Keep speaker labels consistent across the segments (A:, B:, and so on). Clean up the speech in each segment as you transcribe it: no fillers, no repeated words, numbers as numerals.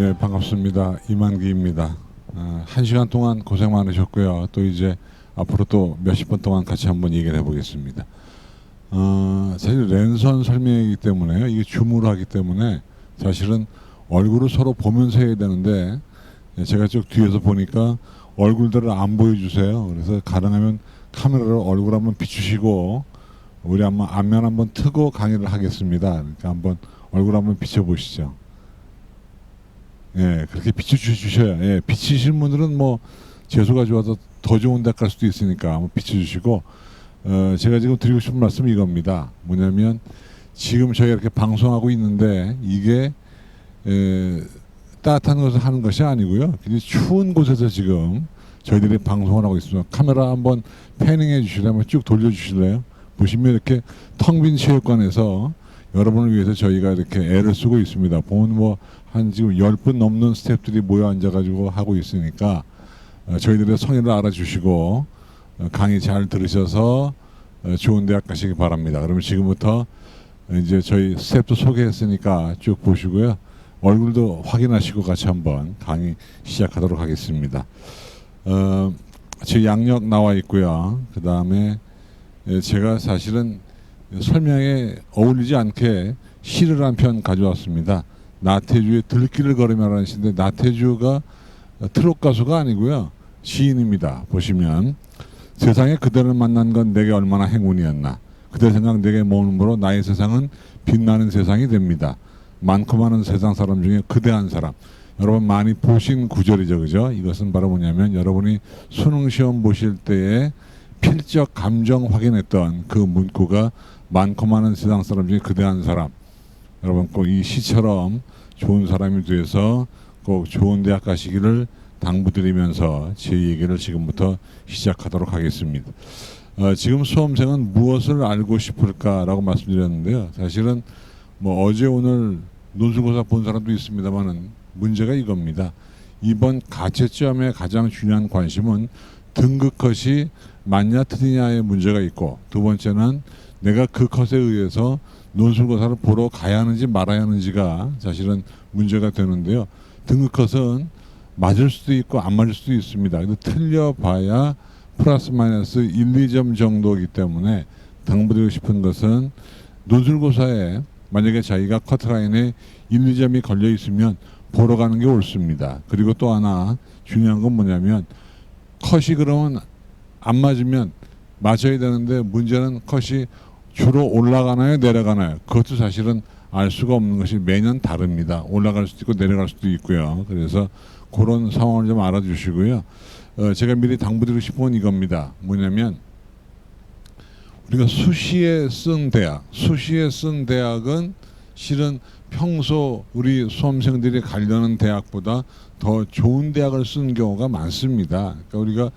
A: 예, 반갑습니다. 이만기입니다. 한 시간 동안 고생 많으셨고요. 또 이제 앞으로 또 몇십 분 동안 같이 한번 얘기를 해보겠습니다. 사실 랜선 설명이기 때문에요. 이게 줌으로 하기 때문에 사실은 얼굴을 서로 보면서 해야 되는데 제가 쭉 뒤에서 보니까 얼굴들을 안 보여주세요. 그래서 가능하면 카메라를 얼굴 한번 비추시고 우리 한번 안면 한번 트고 강의를 하겠습니다. 그러니까 한번 얼굴 한번 비춰보시죠. 예, 그렇게 비춰주셔야, 예, 비치시는 분들은 뭐, 재수가 좋아서 더 좋은 데 갈 수도 있으니까 한번 비춰주시고, 제가 지금 드리고 싶은 말씀은 이겁니다. 뭐냐면, 지금 저희가 이렇게 방송하고 있는데, 이게, 따뜻한 곳에서 하는 것이 아니고요. 굉장히 추운 곳에서 지금 저희들이 방송을 하고 있습니다. 카메라 한번 패닝해 주시려면 쭉 돌려주실래요? 보시면 이렇게 텅 빈 체육관에서 여러분을 위해서 저희가 이렇게 애를 쓰고 있습니다. 보면 뭐 한 지금 10분 넘는 스태프들이 모여 앉아가지고 하고 있으니까 저희들의 성의를 알아주시고 강의 잘 들으셔서 좋은 대학 가시기 바랍니다. 그러면 지금부터 이제 저희 스태프도 소개했으니까 쭉 보시고요. 얼굴도 확인하시고 같이 한번 강의 시작하도록 하겠습니다. 제 양력 나와 있고요. 그 다음에 제가 사실은 설명에 어울리지 않게 시를 한 편 가져왔습니다. 나태주의 들길을 걸으며라는 시인데 나태주가 트롯 가수가 아니고요. 시인입니다. 보시면 세상에 그대를 만난 건 내게 얼마나 행운이었나. 그대 생각 내게 머물므로 나의 세상은 빛나는 세상이 됩니다. 많고 많은 세상 사람 중에 그대 한 사람. 여러분 많이 보신 구절이죠. 그죠? 이것은 바로 뭐냐면 여러분이 수능 시험 보실 때에 필적 감정 확인했던 그 문구가 많고 많은 세상 사람 중에 그대 한 사람. 여러분 꼭 이 시처럼 좋은 사람이 돼서 꼭 좋은 대학 가시기를 당부드리면서 제 얘기를 지금부터 시작하도록 하겠습니다. 지금 수험생은 무엇을 알고 싶을까라고 말씀드렸는데요. 사실은 뭐 어제 오늘 논술고사 본 사람도 있습니다만은 문제가 이겁니다. 이번 가채점의 가장 중요한 관심은 등급컷이 맞냐 틀리냐의 문제가 있고, 두 번째는 내가 그 컷에 의해서 논술고사를 보러 가야 하는지 말아야 하는지가 사실은 문제가 되는데요. 등급컷은 맞을 수도 있고 안 맞을 수도 있습니다. 근데 틀려봐야 플러스 마이너스 1, 2점 정도이기 때문에 당부드리고 싶은 것은 논술고사에 만약에 자기가 커트라인에 1, 2점이 걸려 있으면 보러 가는 게 옳습니다. 그리고 또 하나 중요한 건 뭐냐면 컷이 그러면 안 맞으면 맞아야 되는데 문제는 컷이 주로 올라가나요 내려가나요? 그것도 사실은 알 수가 없는 것이 매년 다릅니다. 올라갈 수도 있고 내려갈 수도 있고요. 그래서 그런 상황을 좀 알아주시고요. 제가 미리 당부드리고 싶은 건 이겁니다. 뭐냐면 우리가 수시에 쓴 대학은 실은 평소 우리 수험생들이 가려는 대학보다 더 좋은 대학을 쓴 경우가 많습니다. 그러니까 우리가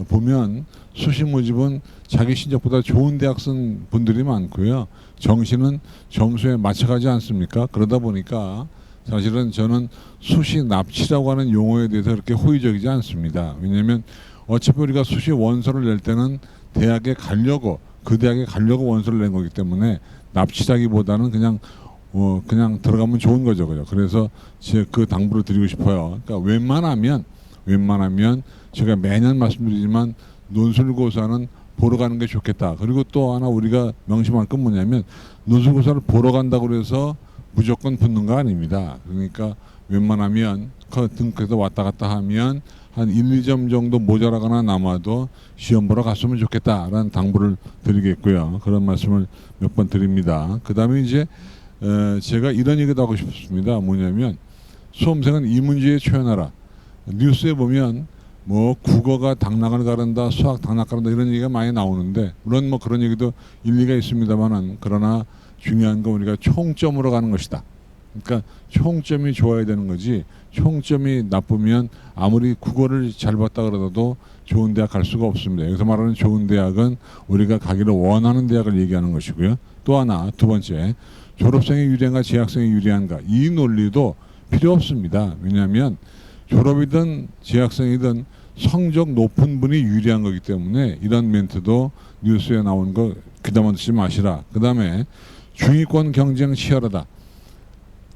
A: 보면 수시 모집은 자기 실력보다 좋은 대학 쓴 분들이 많고요. 정시는 점수에 맞춰가지 않습니까? 그러다 보니까 사실은 저는 수시 납치라고 하는 용어에 대해서 그렇게 호의적이지 않습니다. 왜냐하면 어차피 우리가 수시 원서를 낼 때는 대학에 가려고 그 대학에 가려고 원서를 낸 거기 때문에 납치라기보다는 그냥 들어가면 좋은 거죠. 그래서 제가 그 당부를 드리고 싶어요. 그러니까 웬만하면 제가 매년 말씀드리지만 논술고사는 보러 가는 게 좋겠다. 그리고 또 하나 우리가 명심할 건 뭐냐면 논술고사를 보러 간다고 해서 무조건 붙는 거 아닙니다. 그러니까 웬만하면 등급에서 왔다 갔다 하면 한 1, 2점 정도 모자라거나 남아도 시험 보러 갔으면 좋겠다라는 당부를 드리겠고요. 그런 말씀을 몇 번 드립니다. 그 다음에 이제 제가 이런 얘기도 하고 싶습니다. 뭐냐면 수험생은 이 문제에 초연하라. 뉴스에 보면 뭐 국어가 당락을 가른다, 수학 당락 가른다 이런 얘기가 많이 나오는데 물론 뭐 그런 얘기도 일리가 있습니다만은 그러나 중요한 건 우리가 총점으로 가는 것이다. 그러니까 총점이 좋아야 되는 거지 총점이 나쁘면 아무리 국어를 잘 봤다 그러더라도 좋은 대학 갈 수가 없습니다. 여기서 말하는 좋은 대학은 우리가 가기를 원하는 대학을 얘기하는 것이고요. 또 하나 두 번째 졸업생이 유리한가 재학생이 유리한가 이 논리도 필요 없습니다. 왜냐하면 졸업이든 재학생이든 성적 높은 분이 유리한 거기 때문에 이런 멘트도 뉴스에 나온 거 귀담아 듣지 마시라. 그 다음에 중위권 경쟁 치열하다.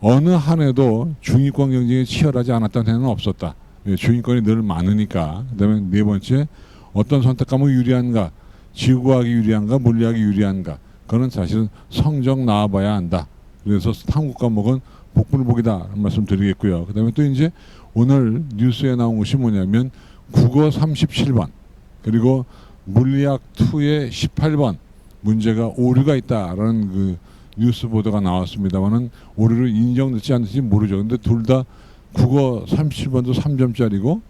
A: 어느 한 해도 중위권 경쟁이 치열하지 않았던 해는 없었다. 예, 중위권이 늘 많으니까. 그다음에 네 번째, 어떤 선택 과목이 유리한가, 지구과학이 유리한가, 물리학이 유리한가. 그거는 사실은 성적 나와봐야 한다. 그래서 탐구 과목은 복불복이다 말씀 드리겠고요. 그다음에 또 이제 오늘 뉴스에 나온 것이 뭐냐면 국어 37번 그리고 물리학 2의 18번 문제가 오류가 있다라는 그 뉴스 보도가 나왔습니다만은 오류를 인정됐지 않는지 모르죠. 근데 둘 다 국어 37번도 3점짜리고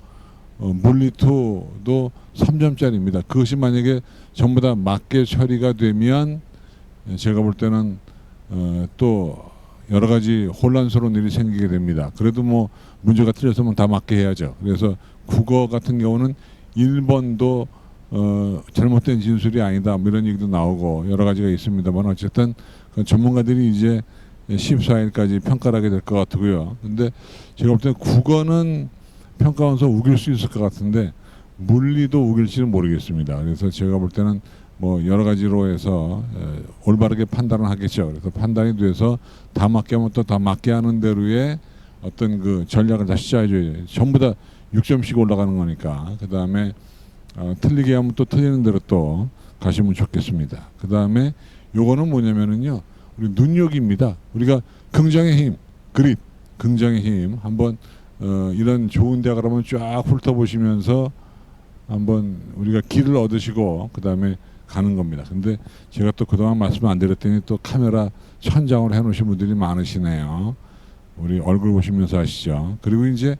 A: 물리 2도 3점짜리입니다. 그것이 만약에 전부 다 맞게 처리가 되면 제가 볼 때는 또 여러 가지 혼란스러운 일이 생기게 됩니다. 그래도 뭐 문제가 틀렸으면 다 맞게 해야죠. 그래서 국어 같은 경우는 1번도 잘못된 진술이 아니다 뭐 이런 얘기도 나오고 여러 가지가 있습니다만 어쨌든 전문가들이 이제 14일까지 평가를 하게 될 것 같고요. 근데 제가 볼 때 국어는 평가원서 우길 수 있을 것 같은데 물리도 우길지는 모르겠습니다. 그래서 제가 볼 때는 뭐 여러 가지로 해서 올바르게 판단을 하겠죠. 그래서 판단이 돼서 다 맞게 하면 또 다 맞게 하는 대로의 어떤 그 전략을 다시 짜야죠. 전부 다 6점씩 올라가는 거니까. 그 다음에 틀리게 하면 또 틀리는 대로 또 가시면 좋겠습니다. 그 다음에 요거는 뭐냐면은요, 우리 눈요기입니다. 우리가 긍정의 힘, 그릿, 긍정의 힘 한번 이런 좋은 대학을 한번 쫙 훑어보시면서 한번 우리가 길을 얻으시고 그 다음에 가는 겁니다. 근데 제가 또 그동안 말씀 안 드렸더니 또 카메라 천장으로 해놓으신 분들이 많으시네요. 우리 얼굴 보시면서 하시죠. 그리고 이제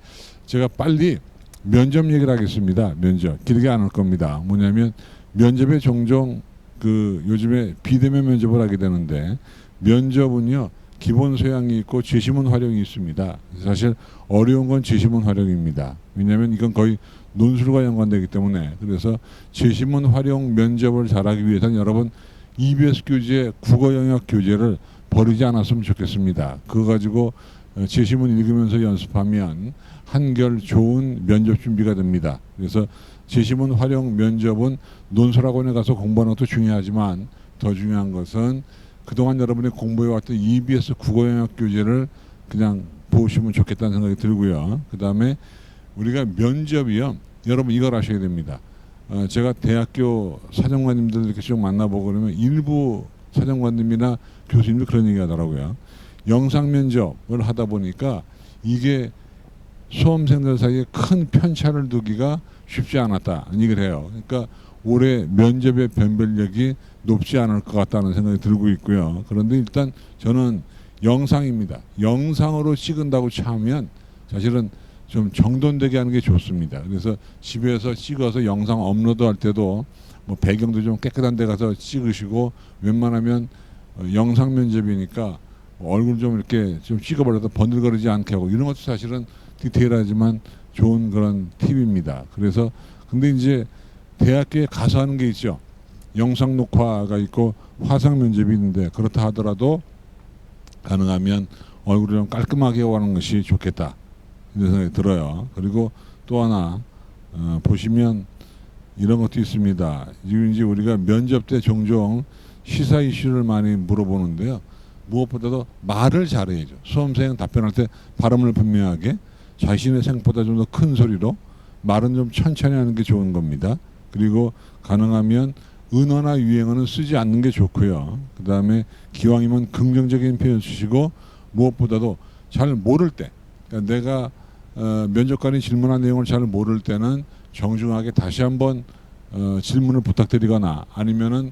A: 제가 빨리 면접 얘기를 하겠습니다. 면접 길게 안 할 겁니다. 뭐냐면 면접에 종종 그 요즘에 비대면 면접을 하게 되는데 면접은요 기본 소양이 있고 제시문 활용이 있습니다. 사실 어려운 건 제시문 활용입니다. 왜냐하면 이건 거의 논술과 연관되기 때문에. 그래서 제시문 활용 면접을 잘하기 위해서는 여러분 EBS 교재 국어 영역 교재를 버리지 않았으면 좋겠습니다. 그거 가지고 제시문 읽으면서 연습하면 한결 좋은 면접 준비가 됩니다. 그래서 제시문 활용 면접은 논술학원에 가서 공부하는 것도 중요하지만 더 중요한 것은 그동안 여러분이 공부해왔던 EBS 국어 영역 교재를 그냥 보시면 좋겠다는 생각이 들고요. 그 다음에 우리가 면접이요, 여러분 이걸 아셔야 됩니다. 제가 대학교 사정관님들 이렇게 쭉 만나보고 그러면 일부 사정관님이나 교수님들 그런 얘기 하더라고요. 영상 면접을 하다 보니까 이게 수험생들 사이에 큰 편차를 두기가 쉽지 않았다 얘기를 해요. 그러니까 올해 면접의 변별력이 높지 않을 것 같다는 생각이 들고 있고요. 그런데 일단 저는 영상입니다. 영상으로 찍은다고 하면 사실은 좀 정돈되게 하는 게 좋습니다. 그래서 집에서 찍어서 영상 업로드할 때도 뭐 배경도 좀 깨끗한 데 가서 찍으시고 웬만하면 영상 면접이니까 얼굴 좀 이렇게 좀 찍어버려도 번들거리지 않게 하고 이런 것도 사실은 디테일하지만 좋은 그런 팁입니다. 그래서 근데 이제 대학교에 가서 하는 게 있죠. 영상 녹화가 있고 화상 면접이 있는데 그렇다 하더라도 가능하면 얼굴을 좀 깔끔하게 하는 것이 좋겠다 이런 생각이 들어요. 그리고 또 하나 보시면 이런 것도 있습니다. 지금 이제 우리가 면접 때 종종 시사 이슈를 많이 물어보는데요. 무엇보다도 말을 잘해야죠. 수험생 답변할 때 발음을 분명하게 자신의 생각보다 좀 더 큰 소리로 말은 좀 천천히 하는 게 좋은 겁니다. 그리고 가능하면 은어나 유행어는 쓰지 않는 게 좋고요. 그 다음에 기왕이면 긍정적인 표현 쓰시고 무엇보다도 잘 모를 때 그러니까 내가 면접관이 질문한 내용을 잘 모를 때는 정중하게 다시 한번 질문을 부탁드리거나 아니면은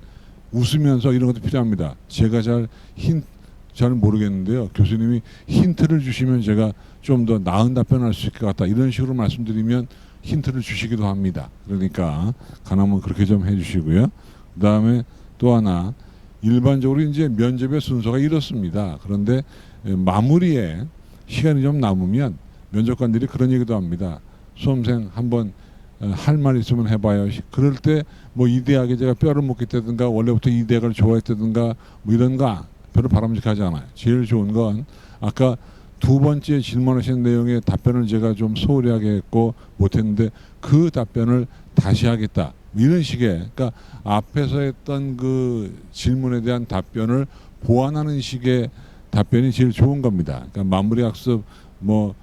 A: 웃으면서 이런 것도 필요합니다. 제가 잘 모르겠는데요. 교수님이 힌트를 주시면 제가 좀 더 나은 답변할 수 있을 것 같다. 이런 식으로 말씀드리면 힌트를 주시기도 합니다. 그러니까 가능하면 그렇게 좀 해주시고요. 그 다음에 또 하나 일반적으로 이제 면접의 순서가 이렇습니다. 그런데 마무리에 시간이 좀 남으면 면접관들이 그런 얘기도 합니다. 수험생 한번 할 말 있으면 해봐요. 그럴 때 뭐 이 대학에 제가 뼈를 묻겠다든가 원래부터 이 대학을 좋아했다든가 뭐 이런 거 별로 바람직하지 않아요. 제일 좋은 건 아까 두 번째 질문하신 내용의 답변을 제가 좀 소홀하게 했고 못했는데 그 답변을 다시 하겠다. 이런 식의 그러니까 앞에서 했던 그 질문에 대한 답변을 보완하는 식의 답변이 제일 좋은 겁니다. 그러니까 마무리 학습 뭐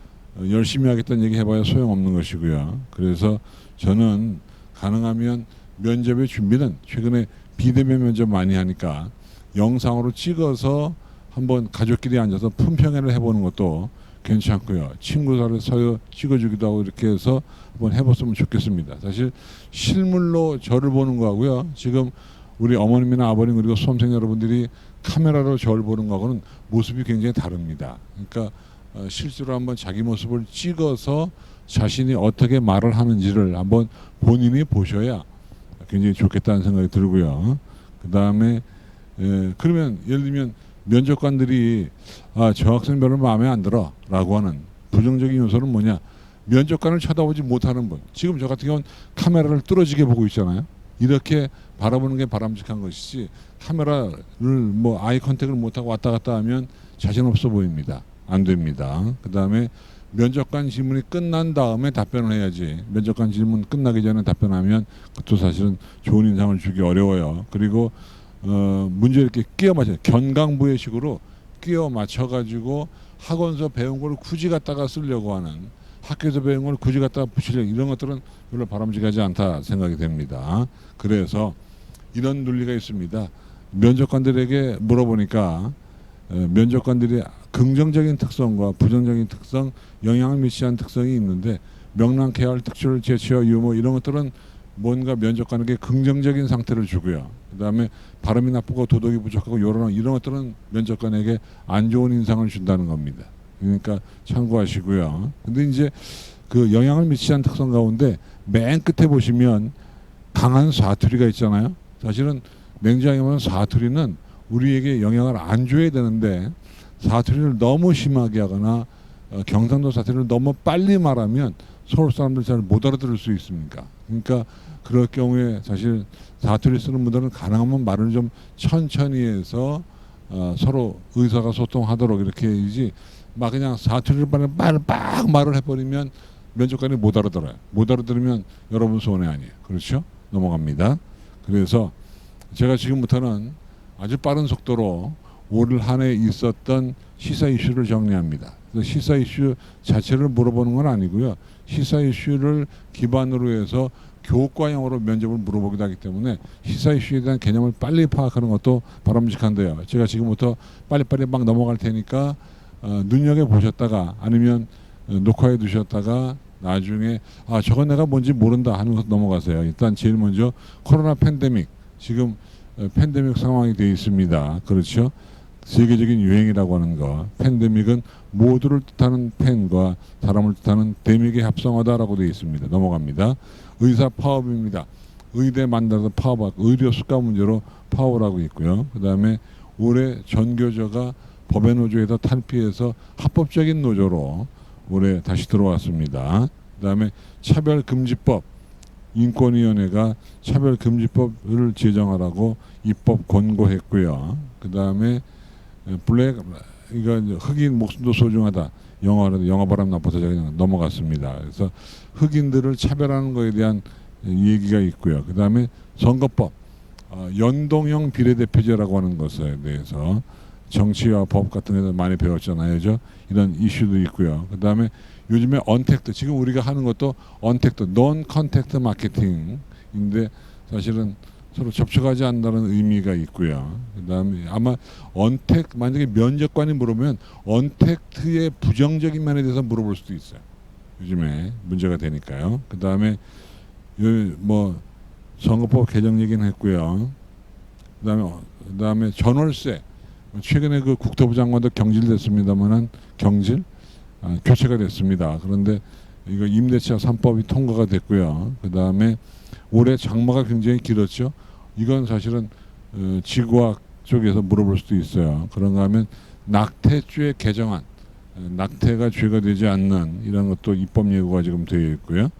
A: 열심히 하겠다는 얘기 해봐야 소용없는 것이고요. 그래서 저는 가능하면 면접의 준비는 최근에 비대면 면접 많이 하니까 영상으로 찍어서 한번 가족끼리 앉아서 품평회를 해보는 것도 괜찮고요. 친구들을 서로 찍어주기도 하고 이렇게 해서 한번 해봤으면 좋겠습니다. 사실 실물로 저를 보는 거하고요. 지금 우리 어머님이나 아버님 그리고 수험생 여러분들이 카메라로 저를 보는 거하고는 모습이 굉장히 다릅니다. 그러니까 실제로 한번 자기 모습을 찍어서 자신이 어떻게 말을 하는지를 한번 본인이 보셔야 굉장히 좋겠다는 생각이 들고요. 그 다음에 그러면 예를 들면 면접관들이 저 학생 별로 마음에 안 들어 라고 하는 부정적인 요소는 뭐냐, 면접관을 쳐다보지 못하는 분. 지금 저 같은 경우는 카메라를 뚫어지게 보고 있잖아요. 이렇게 바라보는 게 바람직한 것이지 카메라를 뭐 아이 컨택을 못하고 왔다 갔다 하면 자신 없어 보입니다. 안 됩니다. 그 다음에 면접관 질문이 끝난 다음에 답변을 해야지, 면접관 질문 끝나기 전에 답변하면 그것도 사실은 좋은 인상을 주기 어려워요. 그리고 문제 이렇게 끼워 맞춰, 견강부의 식으로 끼워 맞춰 가지고 학원에서 배운 걸 굳이 갖다가 쓰려고 하는, 학교에서 배운 걸 굳이 갖다가 붙이려고, 이런 것들은 별로 바람직하지 않다 생각이 됩니다. 그래서 이런 논리가 있습니다. 면접관들에게 물어보니까 면접관들이 긍정적인 특성과 부정적인 특성, 영향을 미치는 특성이 있는데, 명랑, 계열, 특출, 재치와 유머 이런 것들은 뭔가 면접관에게 긍정적인 상태를 주고요. 그 다음에 발음이 나쁘고 도덕이 부족하고 이런 것들은 면접관에게 안 좋은 인상을 준다는 겁니다. 그러니까 참고하시고요. 근데 이제 그 영향을 미치는 특성 가운데 맨 끝에 보시면 강한 사투리가 있잖아요. 사실은 냉정하게 보면 사투리는 우리에게 영향을 안 줘야 되는데, 사투리를 너무 심하게 하거나 경상도 사투리를 너무 빨리 말하면 서울 사람들 잘 못 알아들을 수 있습니까? 그러니까 그럴 경우에 사실 사투리 쓰는 분들은 가능하면 말을 좀 천천히 해서 서로 의사소통하도록 이렇게 해야지, 막 그냥 사투리를 막 말을 해버리면 면접관이 못 알아들어요. 못 알아들으면 여러분 손해 아니에요. 그렇죠? 넘어갑니다. 그래서 제가 지금부터는 아주 빠른 속도로 올 한 해 있었던 시사 이슈를 정리합니다. 그래서 시사 이슈 자체를 물어보는 건 아니고요. 시사 이슈를 기반으로 해서 교과형으로 면접을 물어보기도 하기 때문에 시사 이슈에 대한 개념을 빨리 파악하는 것도 바람직한데요. 제가 지금부터 빨리빨리 막 넘어갈 테니까 눈여겨보셨다가 아니면 녹화해 두셨다가 나중에 저건 내가 뭔지 모른다 하는 것 넘어가세요. 일단 제일 먼저 코로나 팬데믹, 지금 팬데믹 상황이 되어 있습니다. 그렇죠? 세계적인 유행이라고 하는 거, 팬데믹은 모두를 뜻하는 팬과 사람을 뜻하는 데믹의 합성어다라고 되어 있습니다. 넘어갑니다. 의사 파업입니다. 의대 만들어서 파업하고 의료 수가 문제로 파업하고 있고요. 그 다음에 올해 전교조가 법의 노조에서 탈피해서 합법적인 노조로 올해 다시 들어왔습니다. 그 다음에 차별금지법, 인권위원회가 차별금지법을 제정하라고 입법 권고했고요. 그 다음에 블랙, 이거 흑인 목숨도 소중하다. 영화 바람 나빠서 제가 넘어갔습니다. 그래서 흑인들을 차별하는 것에 대한 얘기가 있고요. 그 다음에 선거법, 연동형 비례대표제라고 하는 것에 대해서 정치와 법 같은 데서 많이 배웠잖아요. 이런 이슈도 있고요. 그 다음에 요즘에 언택트, 지금 우리가 하는 것도 언택트, 논 컨택트 마케팅인데 사실은 서로 접촉하지 않는다는 의미가 있고요. 그 다음에 아마 만약에 면접관이 물으면 언택트의 부정적인 면에 대해서 물어볼 수도 있어요. 요즘에 문제가 되니까요. 그 다음에 뭐 선거법 개정 얘기는 했고요. 그 다음에 전월세, 최근에 그 국토부 장관도 경질됐습니다만은 교체가 됐습니다. 그런데 이거 임대차 3법이 통과가 됐고요. 그 다음에 올해 장마가 굉장히 길었죠. 이건 사실은 지구학 쪽에서 물어볼 수도 있어요. 그런가 하면 낙태죄 개정안, 낙태가 죄가 되지 않는 이런 것도 입법 예고가 지금 되어 있고요.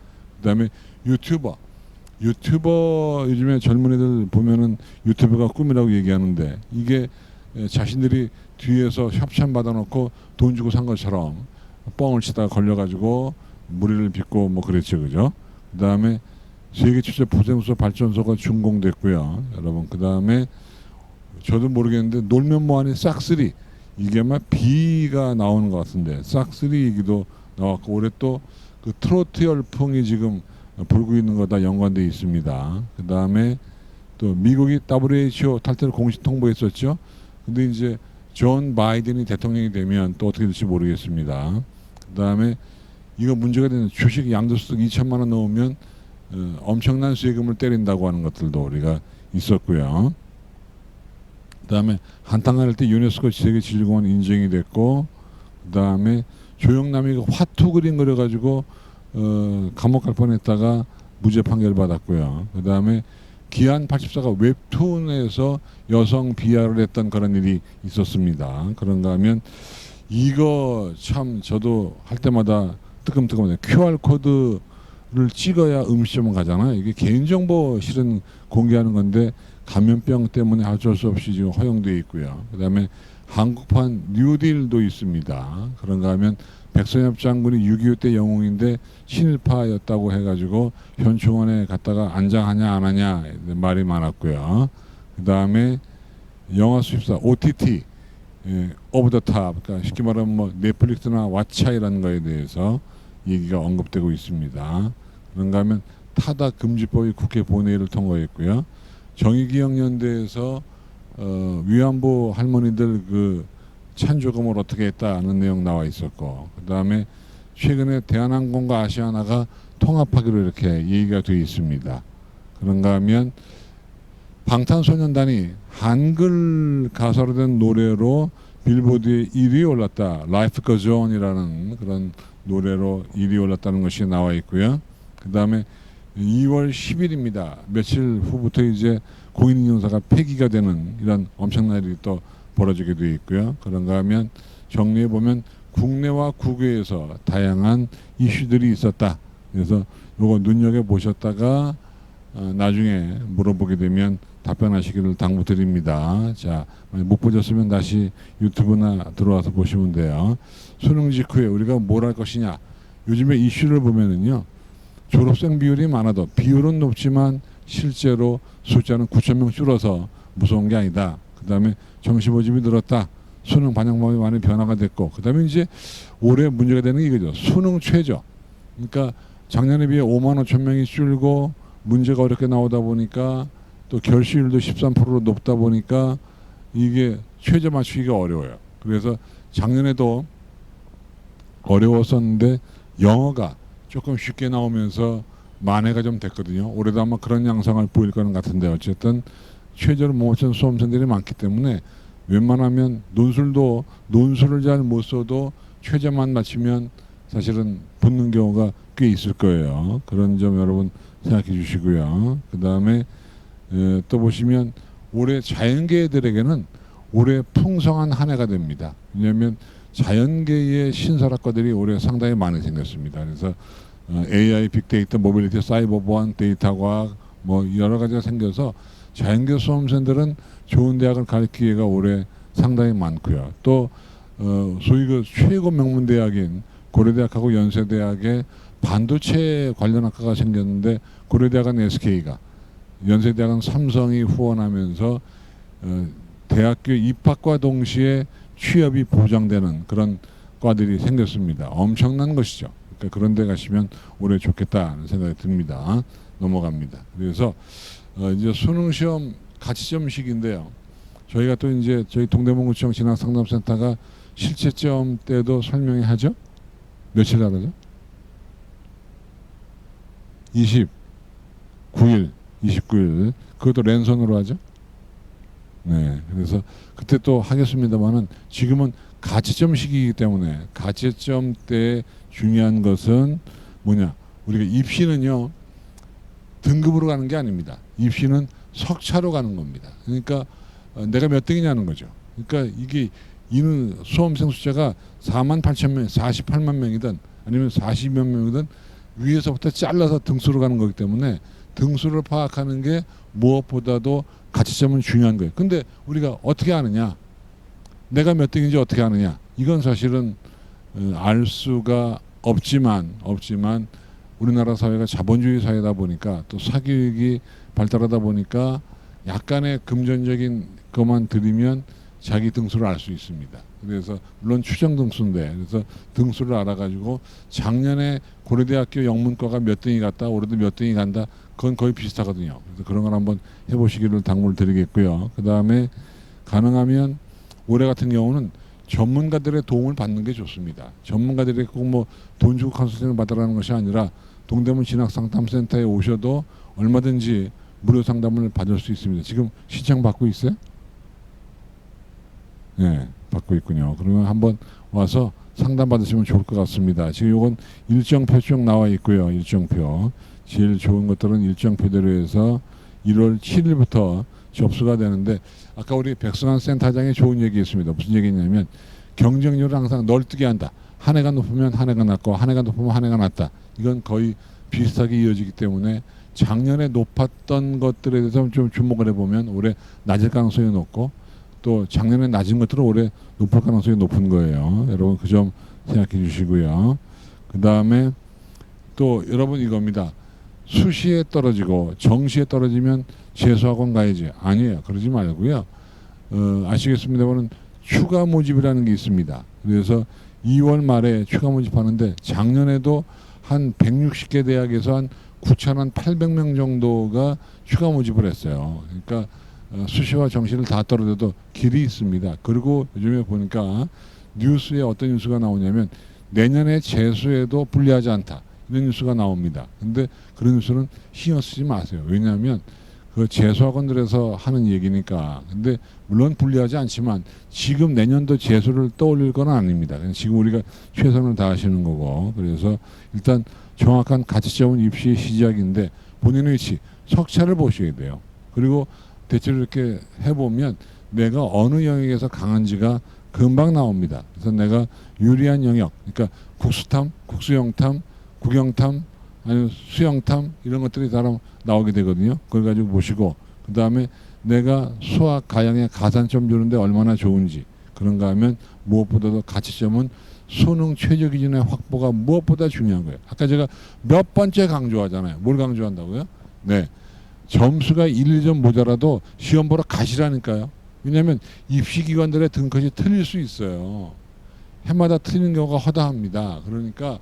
A: 그 다음에 유튜버 요즘에 젊은이들 보면은 유튜브가 꿈이라고 얘기하는데, 이게 자신들이 뒤에서 협찬 받아놓고 돈 주고 산 것처럼 뻥을 치다가 걸려가지고 무리를 빚고 뭐 그랬죠, 그죠? 그 다음에 세계 최초 부생수 발전소가 준공됐고요, 여러분. 그 다음에 저도 모르겠는데 놀면 뭐하니 싹쓸이, 이게 막 B가 나오는 것 같은데 싹쓸이 얘기도 나왔고 올해 또 그 트로트 열풍이 지금 불고 있는 거다 연관돼 있습니다. 그 다음에 또 미국이 WHO 탈퇴를 공식 통보했었죠. 근데 이제 존 바이든이 대통령이 되면 또 어떻게 될지 모르겠습니다. 그 다음에 이거 문제가 되는 주식 양도소득 2천만 원 넣으면 엄청난 수익금을 때린다고 하는 것들도 우리가 있었고요. 그다음에 한탄할 때 유네스코 세계지질공원 인정이 됐고, 그다음에 조영남이 화투 그림 그려가지고 감옥 갈 뻔했다가 무죄 판결 받았고요. 그다음에 기안 84가 웹툰에서 여성 비하를 했던 그런 일이 있었습니다. 그런가 하면 이거 참 저도 할 때마다 뜨끔뜨끔해요. QR 코드를 찍어야 음식점 가잖아요. 이게 개인정보 실은 공개하는 건데 감염병 때문에 어쩔 수 없이 지금 허용되어 있고요. 그다음에 한국판 뉴딜도 있습니다. 그런가 하면 백선엽 장군이 6.25 때 영웅인데 친일파였다고 해가지고 현충원에 갔다가 안장하냐 안 하냐 말이 많았고요. 그다음에 영화 수입사 OTT 오브 더 탑, 그러니까 쉽게 말하면 뭐 넷플릭스나 왓챠이라는 거에 대해서 얘기가 언급되고 있습니다. 그런가 하면 타다 금지법이 국회 본회의를 통과했고요. 정의기억연대에서 위안부 할머니들 그 찬조금을 어떻게 했다는 내용 나와 있었고, 그 다음에 최근에 대한항공과 아시아나가 통합하기로 이렇게 얘기가 되어 있습니다. 그런가 하면 방탄소년단이 한글 가사로 된 노래로 빌보드에 1위에 올랐다. Life Goes On이라는 그런 노래로 1위에 올랐다는 것이 나와 있고요. 그 다음에 2월 10일입니다. 며칠 후부터 이제 공인인증서가 폐기가 되는 이런 엄청난 일이 또 벌어지게 되어 있고요. 그런가 하면 정리해 보면 국내와 국외에서 다양한 이슈들이 있었다. 그래서 이거 눈여겨 보셨다가 나중에 물어보게 되면 답변하시기를 당부드립니다. 자, 못 보셨으면 다시 유튜브나 들어와서 보시면 돼요. 수능 직후에 우리가 뭘 할 것이냐. 요즘에 이슈를 보면은요. 졸업생 비율이 많아도 비율은 높지만 실제로 숫자는 9,000명 줄어서 무서운 게 아니다. 그 다음에 정시 모집이 늘었다. 수능 반영법이 많이 변화가 됐고, 그 다음에 이제 올해 문제가 되는 게 이거죠. 수능 최저. 그러니까 작년에 비해 5만 5천 명이 줄고 문제가 어렵게 나오다 보니까 또 결시율도 13%로 높다 보니까 이게 최저 맞추기가 어려워요. 그래서 작년에도 어려웠었는데 영어가 조금 쉽게 나오면서 만회가 좀 됐거든요. 올해도 아마 그런 양상을 보일 거는 같은데 어쨌든 최저를 못 맞춘 수험생들이 많기 때문에 웬만하면 논술을 잘 못 써도 최저만 맞추면 사실은 붙는 경우가 꽤 있을 거예요. 그런 점 여러분 생각해 주시고요. 그 다음에 또 보시면 올해 자연계들에게는 올해 풍성한 한 해가 됩니다. 왜냐하면 자연계의 신설학과들이 올해 상당히 많이 생겼습니다. 그래서 AI, 빅데이터, 모빌리티, 사이버 보안, 데이터 과학 뭐 여러 가지가 생겨서 자연계 수험생들은 좋은 대학을 갈 기회가 올해 상당히 많고요. 또 소위 그 최고 명문 대학인 고려대학하고 연세대학에 반도체 관련 학과가 생겼는데 고려대학은 SK가, 연세대학은 삼성이 후원하면서 대학교 입학과 동시에 취업이 보장되는 그런 과들이 생겼습니다. 엄청난 것이죠. 그러니까 그런 데 가시면 올해 좋겠다는 생각이 듭니다. 넘어갑니다. 그래서 이제 수능 시험 가치점식인데요. 저희가 또 이제 저희 동대문구청 진학상담센터가 실채점 때도 설명이 하죠. 며칠 날 하죠? 29일, 29일. 그것도 랜선으로 하죠. 네, 그래서 그때 또 하겠습니다만은 지금은 가채점 시기이기 때문에 가채점 때 중요한 것은 뭐냐? 우리가 입시는요 등급으로 가는 게 아닙니다. 입시는 석차로 가는 겁니다. 그러니까 내가 몇 등이냐는 거죠. 그러니까 이게 이는 수험생 숫자가 4만 8천 명, 48만 명이든 아니면 40만 명이든 위에서부터 잘라서 등수로 가는 거기 때문에 등수를 파악하는 게 무엇보다도 가치점은 중요한 거예요. 근데 우리가 어떻게 아느냐? 내가 몇 등인지 어떻게 아느냐? 이건 사실은 알 수가 없지만 우리나라 사회가 자본주의 사회다 보니까 또 사교육이 발달하다 보니까 약간의 금전적인 것만 들이면 자기 등수를 알 수 있습니다. 그래서 물론 추정 등수인데 그래서 등수를 알아가지고 작년에 고려대학교 영문과가 몇 등이 갔다 올해도 몇 등이 간다 그건 거의 비슷하거든요. 그래서 그런 걸 한번 해보시기를 당부를 드리겠고요. 그 다음에 가능하면 올해 같은 경우는 전문가들의 도움을 받는 게 좋습니다. 전문가들이 꼭 뭐 돈 주고 컨설팅을 받으라는 것이 아니라 동대문 진학상담센터에 오셔도 얼마든지 무료 상담을 받을 수 있습니다. 지금 신청 받고 있어요? 네, 받고 있군요. 그러면 한번 와서 상담 받으시면 좋을 것 같습니다. 지금 이건 일정표 쭉 나와 있고요. 일정표. 제일 좋은 것들은 일정표대로 해서 1월 7일부터 접수가 되는데 아까 우리 백승환 센터장이 좋은 얘기 했습니다. 무슨 얘기냐면 경쟁률을 항상 널뛰게 한다. 한 해가 높으면 한 해가 낮고 한 해가 높으면 한 해가 낮다. 이건 거의 비슷하게 이어지기 때문에 작년에 높았던 것들에 대해서 좀 주목을 해보면 올해 낮을 가능성이 높고 또 작년에 낮은 것들은 올해 높을 가능성이 높은 거예요. 여러분 그 점 생각해 주시고요. 그 다음에 또 여러분 이겁니다. 수시에 떨어지고 정시에 떨어지면 재수학원 가야지. 아니에요. 그러지 말고요. 아시겠습니다만 추가 모집이라는 게 있습니다. 그래서 2월 말에 추가 모집하는데 작년에도 한 160개 대학에서 한 9,800명 정도가 추가 모집을 했어요. 그러니까 수시와 정시를 다 떨어져도 길이 있습니다. 그리고 요즘에 보니까 뉴스에 어떤 뉴스가 나오냐면 내년에 재수에도 불리하지 않다. 이런 뉴스가 나옵니다. 근데 그런 뉴스는 신경 쓰지 마세요. 왜냐하면 그 재수학원들에서 하는 얘기니까. 근데 물론 불리하지 않지만 지금 내년도 재수를 떠올릴 건 아닙니다. 지금 우리가 최선을 다하시는 거고. 그래서 일단 정확한 가치점은 입시 시작인데 본인의 위치, 석차를 보셔야 돼요. 그리고 대체로 이렇게 해보면 내가 어느 영역에서 강한지가 금방 나옵니다. 그래서 내가 유리한 영역, 그러니까 국수탐, 국수영탐, 국영탐, 아니면 수영탐 이런 것들이 다 나오게 되거든요. 그걸 가지고 보시고 그 다음에 내가 수학, 가양에 가산점 주는데 얼마나 좋은지 그런가 하면 무엇보다도 가치점은 수능 최저 기준의 확보가 무엇보다 중요한 거예요. 아까 제가 몇 번째 강조하잖아요. 뭘 강조한다고요? 네, 점수가 1, 2점 모자라도 시험 보러 가시라니까요. 왜냐하면 입시기관들의 등컷이 틀릴 수 있어요. 해마다 틀리는 경우가 허다합니다. 그러니까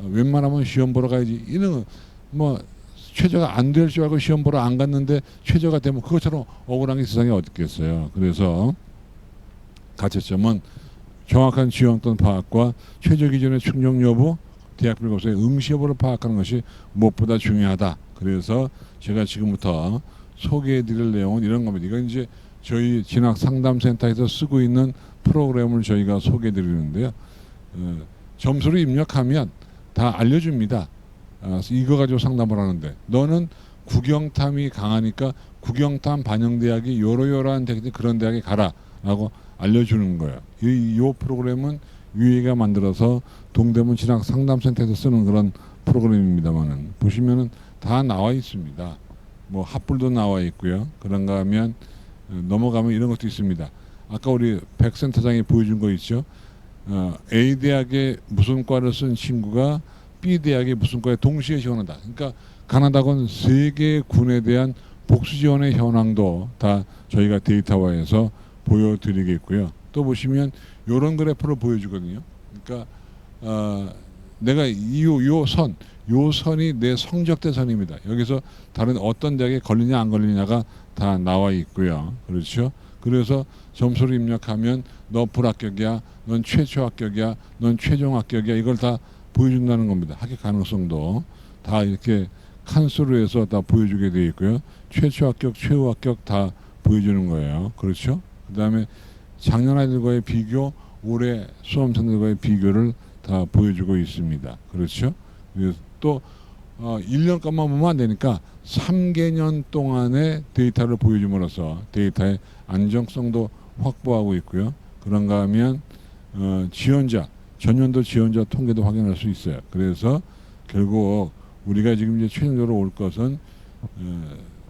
A: 웬만하면 시험 보러 가야지. 이런 뭐 최저가 안 될 줄 알고 시험 보러 안 갔는데 최저가 되면 그것처럼 억울한 게 세상에 어디 있겠어요. 그래서 가채점은 정확한 지원권 파악과 최저 기준의 충족 여부, 대학별 검사의 응시 여부를 파악하는 것이 무엇보다 중요하다. 그래서 제가 지금부터 소개해드릴 내용은 이런 겁니다. 이건 이제 저희 진학 상담센터에서 쓰고 있는 프로그램을 저희가 소개해드리는데요. 점수를 입력하면 다 알려줍니다. 이거 가지고 상담을 하는데 너는 국영탐이 강하니까 국영탐 반영대학이 요러요러한 대학이 그런 대학에 가라라고 알려주는 거예요. 이 프로그램은 유희가 만들어서 동대문 진학 상담센터에서 쓰는 그런 프로그램입니다만은 보시면은 다 나와 있습니다. 뭐 합불도 나와 있고요. 그런가 하면 넘어가면 이런 것도 있습니다. 아까 우리 백 센터장이 보여준 거 있죠. A 대학에 무슨 과를 쓴 친구가 B 대학에 무슨 과에 동시에 지원한다. 그러니까 가나다군 3개 군에 대한 복수 지원의 현황도 다 저희가 데이터화해서 보여드리겠고요. 또 보시면 이런 그래프를 보여주거든요. 그러니까 내가 요 선이 내 성적대 선입니다. 여기서 다른 어떤 대학에 걸리냐 안 걸리냐가 다 나와 있고요. 그렇죠? 그래서 점수를 입력하면 너 불합격이야, 넌 최초 합격이야, 넌 최종 합격이야. 이걸 다 보여준다는 겁니다. 합격 가능성도 다 이렇게 칸수로 해서 다 보여주게 되어 있고요. 최초 합격, 최후 합격 다 보여주는 거예요. 그렇죠? 그 다음에 작년 아이들과의 비교, 올해 수험생들과의 비교를 다 보여주고 있습니다. 그렇죠? 그래서 또 1년간만 보면 안 되니까 3개년 동안의 데이터를 보여줌으로써 데이터의 안정성도 확보하고 있고요. 그런가 하면 지원자, 전년도 지원자 통계도 확인할 수 있어요. 그래서 결국 우리가 지금 이제 최종적으로 올 것은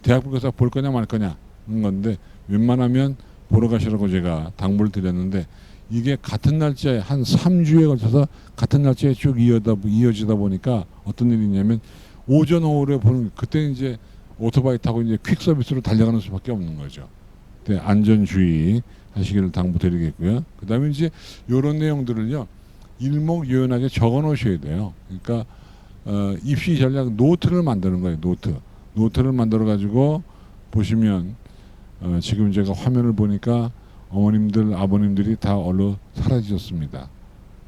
A: 대학부에서 볼 거냐 말 거냐 하는 건데 웬만하면 보러 가시라고 제가 당부를 드렸는데 이게 같은 날짜에 한 3주에 걸쳐서 같은 날짜에 쭉 이어지다 보니까 어떤 일이 있냐면 오전 오후에 보는 그때 이제 오토바이 타고 이제 퀵 서비스로 달려가는 수밖에 없는 거죠. 안전주의 하시기를 당부드리겠고요. 그 다음에 이제 이런 내용들을요, 일목요연하게 적어 놓으셔야 돼요. 그러니까 입시 전략 노트를 만드는 거예요. 노트를 만들어 가지고 보시면 지금 제가 화면을 보니까 어머님들 아버님들이 다 얼로 사라지셨습니다.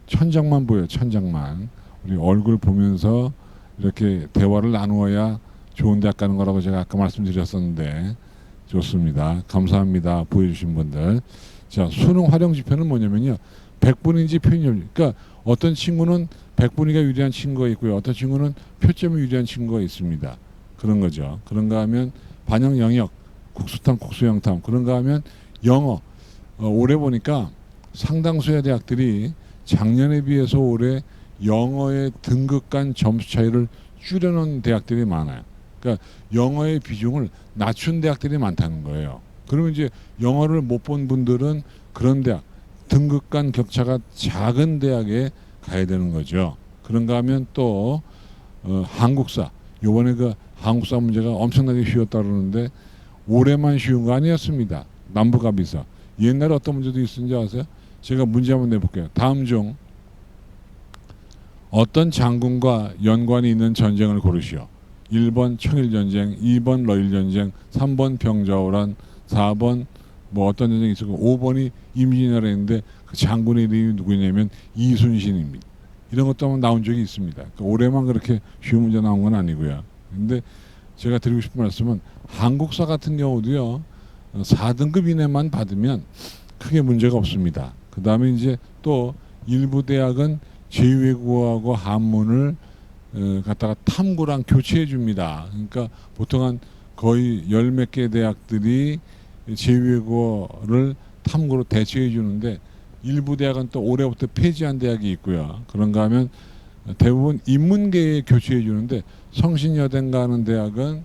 A: 천장만 보여요. 천장만. 우리 얼굴 보면서 이렇게 대화를 나누어야 좋은 대학 가는 거라고 제가 아까 말씀드렸었는데 좋습니다. 감사합니다. 보여주신 분들. 자, 수능 활용 지표는 뭐냐면요, 백분위인지 표준점. 그러니까 어떤 친구는 백분위가 유리한 친구가 있고요, 어떤 친구는 표점이 유리한 친구가 있습니다. 그런 거죠. 그런가 하면 반영 영역, 국수탐, 국수영탐. 그런가 하면 영어. 올해 보니까 상당수의 대학들이 작년에 비해서 올해 영어의 등급 간 점수 차이를 줄여놓은 대학들이 많아요. 그러니까 영어의 비중을 낮춘 대학들이 많다는 거예요. 그러면 이제 영어를 못 본 분들은 그런 대학, 등급 간 격차가 작은 대학에 가야 되는 거죠. 그런가 하면 또 한국사. 요번에 그 한국사 문제가 엄청나게 쉬웠다 그러는데 올해만 쉬운 거 아니었습니다. 남북합의사. 옛날에 어떤 문제도 있었는지 아세요? 제가 문제 한번 내볼게요. 다음 중 어떤 장군과 연관이 있는 전쟁을 고르시오. 1번 청일전쟁, 2번 러일전쟁, 3번 병자호란, 4번 뭐 어떤 전쟁이 있었고 5번이 임진왜란인데 그 장군의 이름이 누구냐면 이순신입니다. 이런 것도 한번 나온 적이 있습니다. 그러니까 올해만 그렇게 쉬운 문제 나온 건 아니고요. 근데 제가 드리고 싶은 말씀은 한국사 같은 경우도요, 4등급 이내만 받으면 크게 문제가 없습니다. 그 다음에 이제 또 일부 대학은 제2외국어하고 한문을 갖다가 탐구랑 교체해 줍니다. 그러니까 보통 한 거의 열 몇 개 대학들이 제2외국어를 탐구로 대체해 주는데 일부 대학은 또 올해부터 폐지한 대학이 있고요. 그런가 하면 대부분 인문계에 교체해 주는데 성신여대인가 하는 대학은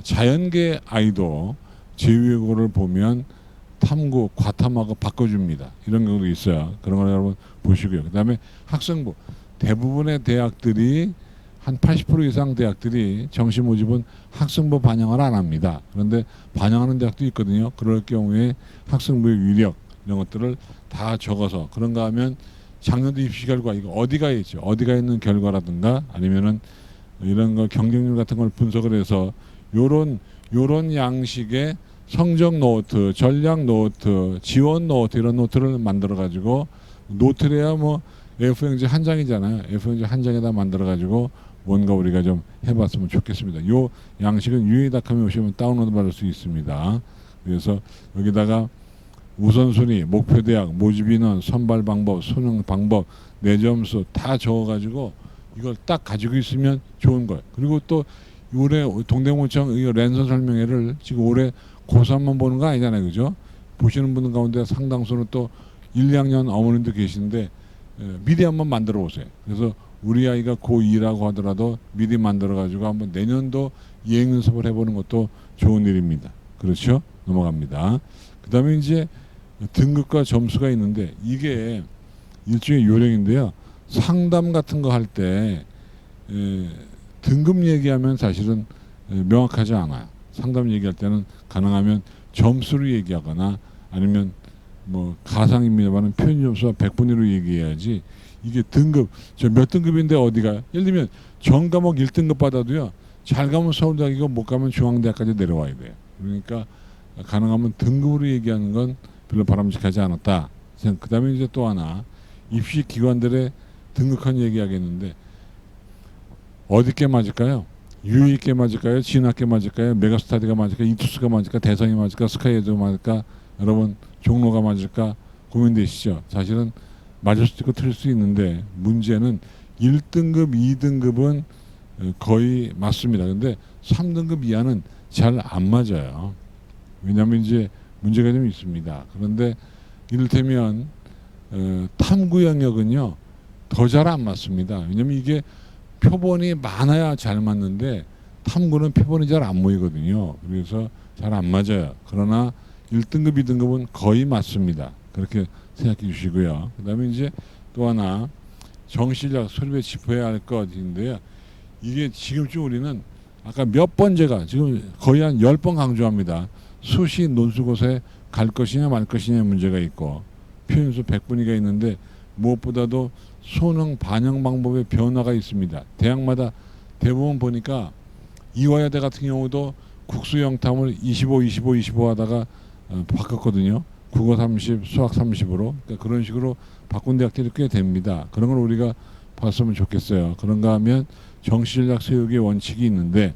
A: 자연계 아이도 제2외국어를 보면 탐구, 과탐하고 바꿔줍니다. 이런 경우도 있어요. 그런 걸 여러분 보시고요. 그 다음에 학생부. 대부분의 대학들이 한 80% 이상 대학들이 정시 모집은 학생부 반영을 안 합니다. 그런데 반영하는 대학도 있거든요. 그럴 경우에 학생부의 위력 이런 것들을 다 적어서 그런가 하면 작년도 입시 결과 이거 어디가 있죠. 어디가 있는 결과라든가 아니면은 이런 거 경쟁률 같은 걸 분석을 해서 요런 양식의 성적 노트, 전략 노트, 지원 노트 이런 노트를 만들어 가지고 노트래야 뭐 A4용지 한 장이잖아요. A4용지 한 장에다 만들어 가지고 뭔가 우리가 좀 해봤으면 좋겠습니다. 요 양식은 유이닷컴에 오시면 다운로드 받을 수 있습니다. 그래서 여기다가 우선순위, 목표대학, 모집인원, 선발 방법, 수능 방법, 내점수 다 적어가지고 이걸 딱 가지고 있으면 좋은 거예요. 그리고 또 올해 동대문청 랜선 설명회를 지금 올해 고3만 보는 거 아니잖아요. 그죠? 보시는 분들 가운데 상당수는 또 1, 2학년 어머님도 계신데 미리 한번 만들어 보세요. 그래서 우리 아이가 고2라고 하더라도 미리 만들어 가지고 한번 내년도 예행 연습을 해보는 것도 좋은 일입니다. 그렇죠? 넘어갑니다. 그 다음에 이제 등급과 점수가 있는데 이게 일종의 요령인데요. 상담 같은 거 할 때 등급 얘기하면 사실은 명확하지 않아요. 상담 얘기할 때는 가능하면 점수로 얘기하거나 아니면 뭐 가상입니다만 표준 점수와 백분위로 얘기해야지 이게 등급 저 몇 등급인데 어디가 예를 들면 전 과목 1등급 받아도요 잘 가면 서울대학이고 못 가면 중앙대학까지 내려와야 돼요. 그러니까 가능하면 등급으로 얘기하는 건 별로 바람직하지 않았다. 그 다음에 이제 또 하나 입시 기관들의 등급한 얘기하겠는데 어디께 맞을까요? 유이께 맞을까요? 진학께 맞을까요? 메가스타디가 맞을까요? 이투스가 맞을까? 대성이 맞을까? 스카이에드가 맞을까? 여러분 종로가 맞을까? 고민되시죠? 사실은 맞을 수도 있고 틀릴 수 있는데 문제는 1등급, 2등급은 거의 맞습니다. 근데 3등급 이하는 잘 안 맞아요. 왜냐하면 이제 문제가 좀 있습니다. 그런데 이를테면 탐구 영역은요 더 잘 안 맞습니다. 왜냐하면 이게 표본이 많아야 잘 맞는데 탐구는 표본이 잘 안 모이거든요. 그래서 잘 안 맞아요. 그러나 1등급, 2등급은 거의 맞습니다. 그렇게 생각해 주시고요. 그 다음에 이제 또 하나 정시력 소립에 짚어야 할 것인데요. 이게 지금쯤 우리는 아까 몇 번째가 지금 거의 한 10번 강조합니다. 수시 논술고사의 갈 것이냐 말 것이냐의 문제가 있고 표현수 100분위가 있는데 무엇보다도 소능 반영 방법의 변화가 있습니다. 대학마다 대부분 보니까 이화여대 같은 경우도 국수 영탐을 25, 25, 25 하다가 바꿨거든요. 국어 30, 수학 30으로. 그러니까 그런 식으로 바꾼 대학들이 꽤 됩니다. 그런 걸 우리가 봤으면 좋겠어요. 그런가 하면 정시전략 세우기의 원칙이 있는데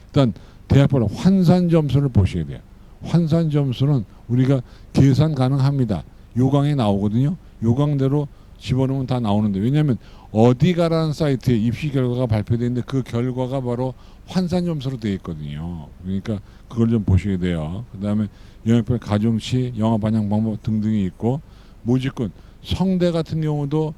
A: 일단 대학별 환산 점수를 보셔야 돼요. 환산 점수는 우리가 계산 가능합니다. 요강에 나오거든요. 요강대로 집어넣으면 다 나오는데 왜냐하면 어디 가라는 사이트에 입시 결과가 발표되는데 그 결과가 바로 환산 점수로 되어 있거든요. 그러니까 그걸 좀 보셔야 돼요. 그 다음에 영역별 가중치, 영어 반영 방법 등등이 있고 모집군, 성대 같은 경우도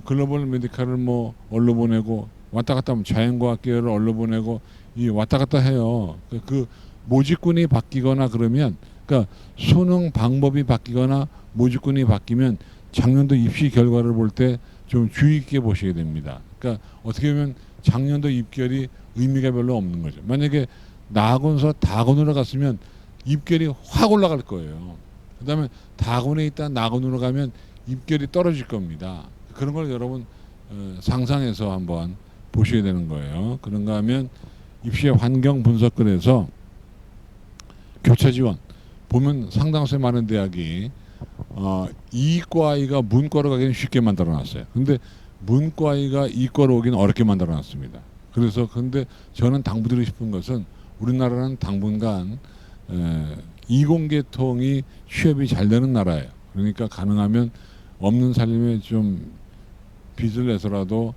A: 글로벌 메디칼을 뭐 얼로 보내고 왔다 갔다 하면 자연과학 계열을 얼로 보내고 이 왔다 갔다 해요. 그 모집군이 바뀌거나 그러면 그러니까 수능 방법이 바뀌거나 모집군이 바뀌면 작년도 입시 결과를 볼 때 좀 주의 있게 보셔야 됩니다. 그러니까 어떻게 보면 작년도 입결이 의미가 별로 없는 거죠. 만약에 나학원서 다학원으로 갔으면 입결이 확 올라갈 거예요. 그 다음에 다학원에 있다 나학원으로 가면 입결이 떨어질 겁니다. 그런 걸 여러분 상상해서 한번 보셔야 되는 거예요. 그런가 하면 입시의 환경 분석글에서 교차 지원 보면 상당수의 많은 대학이 이과이가 문과로 가기는 쉽게 만들어놨어요. 근데 문과이가 이과로 오기는 어렵게 만들어놨습니다. 그래서 근데 저는 당부드리고 싶은 것은 우리나라는 당분간 이공계통이 취업이 잘 되는 나라예요. 그러니까 가능하면 없는 살림에 좀 빚을 내서라도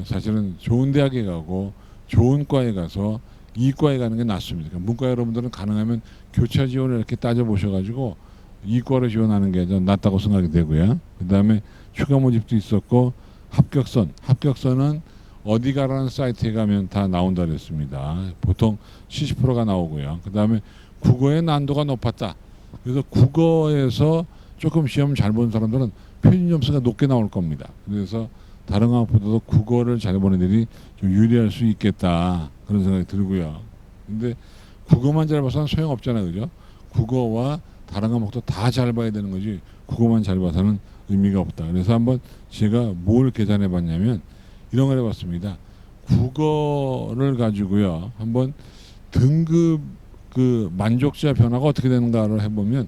A: 사실은 좋은 대학에 가고 좋은 과에 가서 이과에 가는 게 낫습니다. 그러니까 문과 여러분들은 가능하면 교차 지원을 이렇게 따져보셔가지고 이과로 지원하는 게 좀 낫다고 생각이 되고요. 그 다음에 추가 모집도 있었고 합격선은 어디 가라는 사이트에 가면 다 나온다 그랬습니다. 보통 70%가 나오고요. 그 다음에 국어의 난도가 높았다. 그래서 국어에서 조금 시험 잘 본 사람들은 표준 점수가 높게 나올 겁니다. 그래서 다른 과목보다도 국어를 잘 보는 애들이 좀 유리할 수 있겠다 그런 생각이 들고요. 근데 국어만 잘 봐서는 소용없잖아요, 그죠? 국어와 다른 과목도 다 잘 봐야 되는 거지 국어만 잘 봐서는 의미가 없다. 그래서 한번 제가 뭘 계산해 봤냐면 이런 걸 해봤습니다. 국어를 가지고요 한번 등급 그 만족자 변화가 어떻게 되는가를 해보면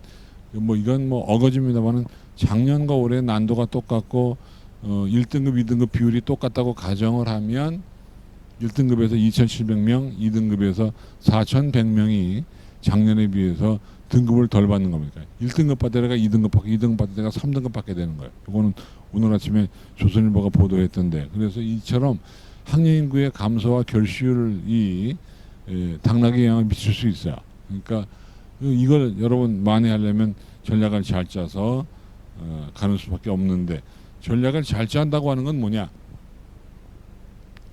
A: 뭐 이건 뭐 어거지입니다만은 작년과 올해 난도가 똑같고 1등급, 2등급 비율이 똑같다고 가정을 하면 1등급에서 2,700명, 2등급에서 4,100명이 작년에 비해서 등급을 덜 받는 겁니다. 1등급 받을 때가 2등급 받고 2등급 받을 때가 3등급 받게 되는 거예요. 이거는 오늘 아침에 조선일보가 보도했던데 그래서 이처럼 학령 인구의 감소와 결시율이 당락에 영향을 미칠 수 있어요. 그러니까 이걸 여러분 만회하려면 전략을 잘 짜서 가는 수밖에 없는데 전략을 잘 짠다고 하는 건 뭐냐?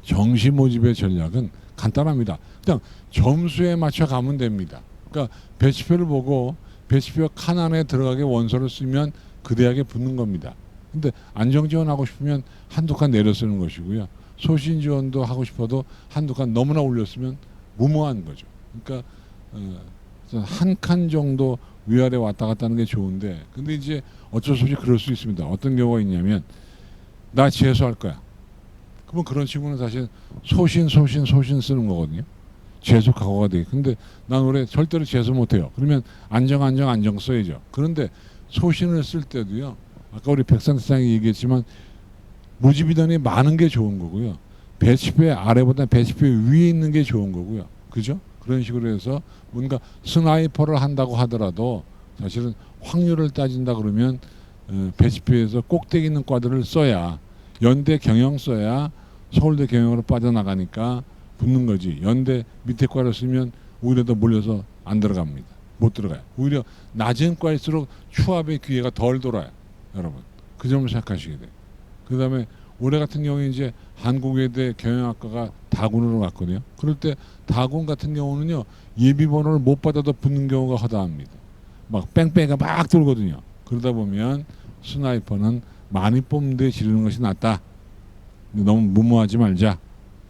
A: 정시 모집의 전략은 간단합니다. 그냥 점수에 맞춰 가면 됩니다. 그러니까 배치표를 보고 배치표 칸 안에 들어가게 원서를 쓰면 그 대학에 붙는 겁니다. 근데 안정 지원하고 싶으면 한두 칸 내려 쓰는 것이고요. 소신 지원도 하고 싶어도 한두 칸 너무나 올렸으면 무모한 거죠. 그러니까 한 칸 정도 위아래 왔다 갔다 하는 게 좋은데 근데 이제 어쩔 수 없이 그럴 수 있습니다. 어떤 경우가 있냐면 나 재수할 거야. 그러면 그런 친구는 사실 소신 쓰는 거거든요. 재수 각오가 돼. 근데 난 올해 절대로 재수 못해요. 그러면 안정 써야죠. 그런데 소신을 쓸 때도요. 아까 우리 백상사장이 얘기했지만 모집인원이 많은 게 좋은 거고요. 배치표 아래보다 배치표 위에 있는 게 좋은 거고요. 그죠? 그런 식으로 해서 뭔가 스나이퍼를 한다고 하더라도 사실은 확률을 따진다 그러면 배치표에서 꼭대기 있는 과들을 써야 연대 경영 써야 서울대 경영으로 빠져나가니까 붙는 거지. 연대 밑에 과를 쓰면 오히려 더 몰려서 안 들어갑니다. 못 들어가요. 오히려 낮은 과일수록 추합의 기회가 덜 돌아요. 여러분. 그 점을 생각하시게 돼요. 그 다음에 올해 같은 경우에 이제 한국외대 경영학과가 다군으로 갔거든요. 그럴 때 다군 같은 경우는요. 예비번호를 못 받아도 붙는 경우가 허다합니다. 막 뺑뺑이가 막 돌거든요. 그러다 보면 스나이퍼는 많이 뽑는 데 지르는 것이 낫다. 너무 무모하지 말자.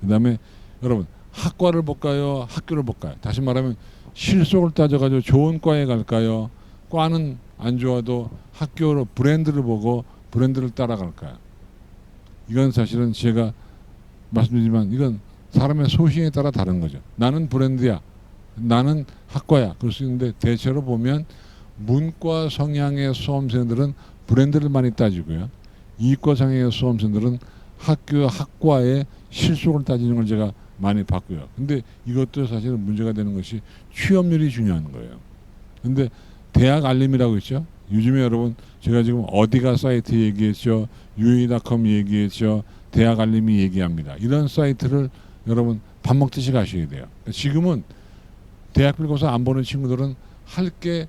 A: 그 다음에 여러분 학과를 볼까요? 학교를 볼까요? 다시 말하면 실속을 따져가지고 좋은 과에 갈까요? 과는 안 좋아도 학교로 브랜드를 보고 브랜드를 따라갈까요? 이건 사실은 제가 말씀드리지만 이건 사람의 소신에 따라 다른 거죠. 나는 브랜드야. 나는 학과야. 그럴 수 있는데 대체로 보면 문과 성향의 수험생들은 브랜드를 많이 따지고요. 이과 성향의 수험생들은 학과의 실속을 따지는 걸 제가 많이 봤고요. 근데 이것도 사실은 문제가 되는 것이 취업률이 중요한 거예요. 근데 대학 알림이라고 있죠. 요즘에 여러분 제가 지금 어디가 사이트 얘기했죠. UA.com 얘기했죠. 대학 알림이 얘기합니다. 이런 사이트를 여러분 밥 먹듯이 가셔야 돼요. 지금은 대학별 고사 안 보는 친구들은 할 게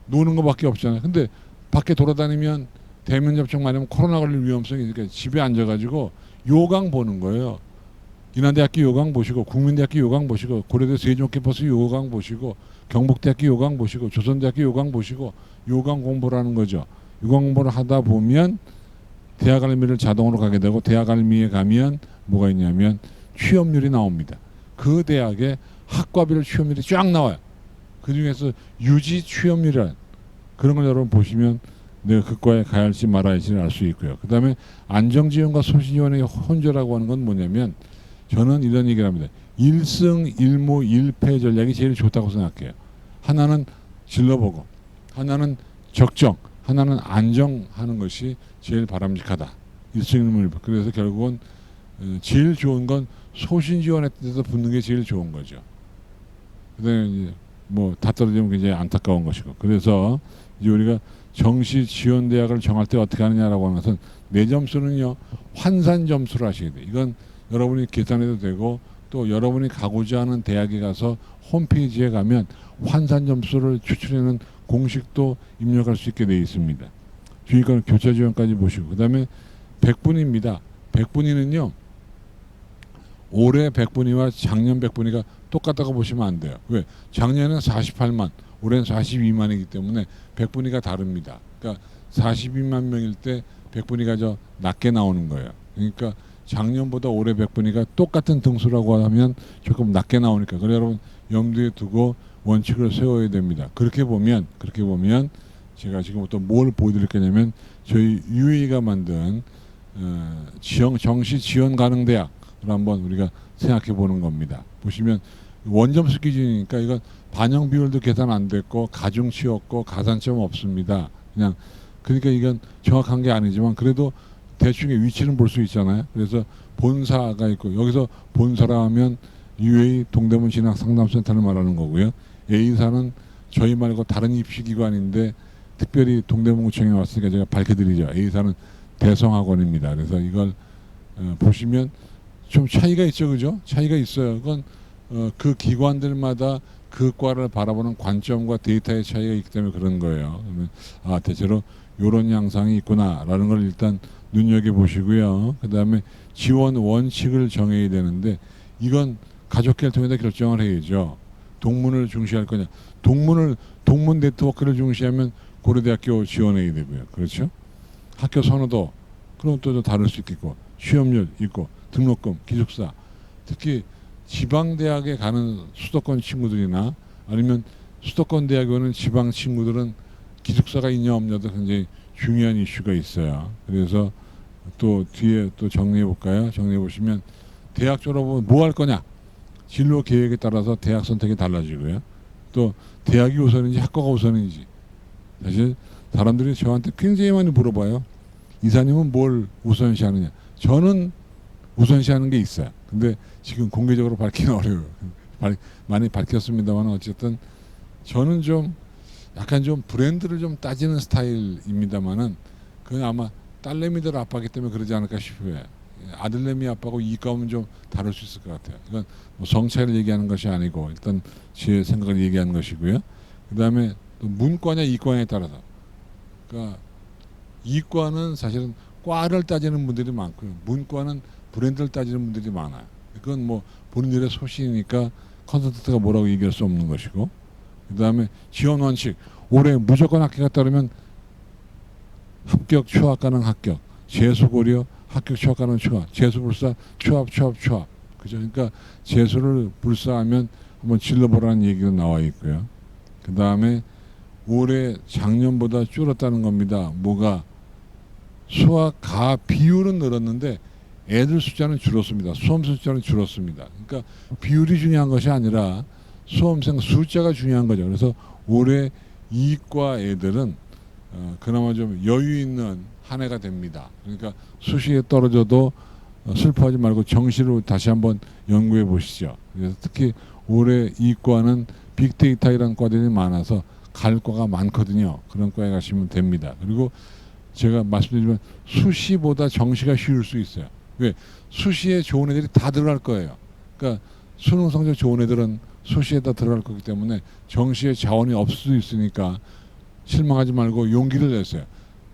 A: 노는 것밖에 없잖아요. 근데 밖에 돌아다니면 대면 접촉 많이 하면 코로나 걸릴 위험성이 있으니까 집에 앉아가지고 요강 보는 거예요. 인하대학교 요강 보시고 국민대학교 요강 보시고 고려대 세종 캠퍼스 요강 보시고 경북대학교 요강 보시고 조선대학교 요강 보시고 요강 공부를 하는 거죠. 요강 공부를 하다 보면 대학 알미를 자동으로 가게 되고 대학 알미에 가면 뭐가 있냐면 취업률이 나옵니다. 그 대학의 학과별 취업률이 쫙 나와요. 그 중에서 유지 취업률이라는 그런 걸 여러분 보시면 내가 그 과에 가야 할지 말아야 할지를 알 수 있고요. 그 다음에 안정지원과 소신지원의 혼조라고 하는 건 뭐냐면 저는 이런 얘기를 합니다. 1승 1무 1패 전략이 제일 좋다고 생각해요. 하나는 질러보고 하나는 적정 하나는 안정하는 것이 제일 바람직하다. 1승 1무 1패. 그래서 결국은 제일 좋은 건 소신지원에 대해서 붙는 게 제일 좋은 거죠. 그다음에 이제 뭐 다 떨어지면 굉장히 안타까운 것이고. 그래서 이제 우리가 정시 지원 대학을 정할 때 어떻게 하느냐라고 하는 것은 내 점수는요 환산 점수를 하셔야 돼요. 이건 여러분이 계산해도 되고 또 여러분이 가고자 하는 대학에 가서 홈페이지에 가면 환산 점수를 추출하는 공식도 입력할 수 있게 되어 있습니다. 주의권 교차 지원까지 보시고 그다음에 백분위입니다. 백분위는요 올해 백분위와 작년 백분위가 똑같다고 보시면 안 돼요. 왜? 작년은 48만, 올해는 42만이기 때문에 백분위가 다릅니다. 그러니까 42만 명일 때 백분위가 저 낮게 나오는 거예요. 그러니까 작년보다 올해 백분위가 똑같은 등수라고 하면 조금 낮게 나오니까 그래 여러분 염두에 두고 원칙을 세워야 됩니다. 그렇게 보면 제가 지금부터 뭘 보여드릴 거냐면 저희 UA가 만든 정시 지원 가능 대학을 한번 우리가 생각해 보는 겁니다. 보시면 원점수 기준이니까 이건 반영 비율도 계산 안 됐고 가중치 없고 가산점 없습니다. 그냥 그러니까 이건 정확한 게 아니지만 그래도 대충의 위치는 볼 수 있잖아요. 그래서 본사가 있고 여기서 본사라 하면 UA 동대문 진학 상담센터를 말하는 거고요. A사는 저희 말고 다른 입시기관인데 특별히 동대문구청에 왔으니까 제가 밝혀드리죠. A사는 대성학원입니다. 그래서 이걸 보시면 좀 차이가 있죠, 그죠? 차이가 있어요. 그건 그 기관들마다 그 과를 바라보는 관점과 데이터의 차이가 있기 때문에 그런 거예요. 그러면 아 대체로 이런 양상이 있구나라는 걸 일단 눈여겨 보시고요. 그 다음에 지원 원칙을 정해야 되는데 이건 가족회를 통해서 결정을 해야죠. 동문을 중시할 거냐? 동문 네트워크를 중시하면 고려대학교 지원해야 되고요. 그렇죠? 학교 선호도 그럼 또 다를 수 있겠고 취업률 있고 등록금, 기숙사 특히 지방대학에 가는 수도권 친구들이나 아니면 수도권 대학에 오는 지방 친구들은 기숙사가 있냐 없냐도 굉장히 중요한 이슈가 있어요. 그래서 또 뒤에 또 정리해 볼까요? 정리해 보시면 대학 졸업은 뭐 할 거냐? 진로 계획에 따라서 대학 선택이 달라지고요. 또 대학이 우선인지 학과가 우선인지 사실 사람들이 저한테 굉장히 많이 물어봐요. 이사님은 뭘 우선시하느냐? 저는 우선시하는 게 있어요. 근데 지금 공개적으로 밝히는 어려워요. 많이 밝혔습니다만 어쨌든 저는 좀 약간 좀 브랜드를 좀 따지는 스타일입니다만은 그건 아마 딸내미들 아빠기 때문에 그러지 않을까 싶어요. 아들내미 아빠고 이과면 좀 다를 수 있을 것 같아요. 이건 뭐 성차이를 얘기하는 것이 아니고 일단 제 생각을 얘기하는 것이고요. 그 다음에 또 문과냐 이과냐에 따라서 그러니까 이과는 사실은 과를 따지는 분들이 많고요. 문과는 브랜드를 따지는 분들이 많아요. 그건 뭐 본인들의 소신이니까 컨설턴트가 뭐라고 얘기할 수 없는 것이고 그 다음에 지원 원칙 올해 무조건 합격가 따르면 합격, 휴학 가능 합격, 재수 고려, 합격, 휴학 가능 휴학, 재수 불사, 휴학. 그죠? 그러니까 재수를 불사하면 한번 질러보라는 얘기가 나와 있고요. 그 다음에 올해 작년보다 줄었다는 겁니다. 뭐가? 수학, 가 비율은 늘었는데 애들 숫자는 줄었습니다. 수험생 숫자는 줄었습니다. 그러니까 비율이 중요한 것이 아니라 수험생 숫자가 중요한 거죠. 그래서 올해 이과 애들은 그나마 좀 여유 있는 한 해가 됩니다. 그러니까 수시에 떨어져도 슬퍼하지 말고 정시로 다시 한번 연구해 보시죠. 그래서 특히 올해 이과는 빅데이터이라는 과들이 많아서 갈 과가 많거든요. 그런 과에 가시면 됩니다. 그리고 제가 말씀드리면 수시보다 정시가 쉬울 수 있어요. 왜? 수시에 좋은 애들이 다 들어갈 거예요. 그러니까 수능 성적 좋은 애들은 수시에다 들어갈 거기 때문에 정시에 자원이 없을 수 있으니까 실망하지 말고 용기를 내세요.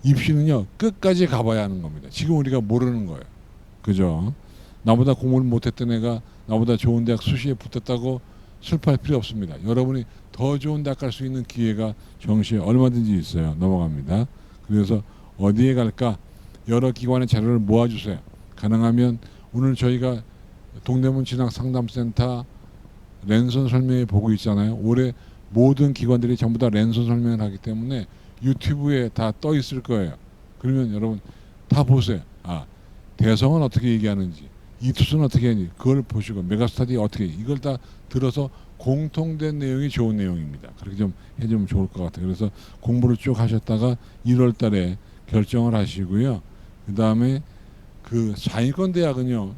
A: 입시는요 끝까지 가봐야 하는 겁니다. 지금 우리가 모르는 거예요. 그죠? 나보다 공부를 못했던 애가 나보다 좋은 대학 수시에 붙었다고 슬퍼할 필요 없습니다. 여러분이 더 좋은 대학 갈 수 있는 기회가 정시에 얼마든지 있어요. 넘어갑니다. 그래서 어디에 갈까? 여러 기관의 자료를 모아주세요. 가능하면 오늘 저희가 동대문 진학 상담센터 랜선 설명회 보고 있잖아요. 올해 모든 기관들이 전부 다 랜선 설명을 하기 때문에 유튜브에 다 떠 있을 거예요. 그러면 여러분 다 보세요. 아, 대성은 어떻게 얘기하는지, 이투스는 어떻게 하는지 그걸 보시고 메가스터디 어떻게 이걸 다 들어서 공통된 내용이 좋은 내용입니다. 그렇게 좀 해주면 좋을 것 같아요. 그래서 공부를 쭉 하셨다가 1월 달에 결정을 하시고요. 그 다음에 그 상위권 대학은요,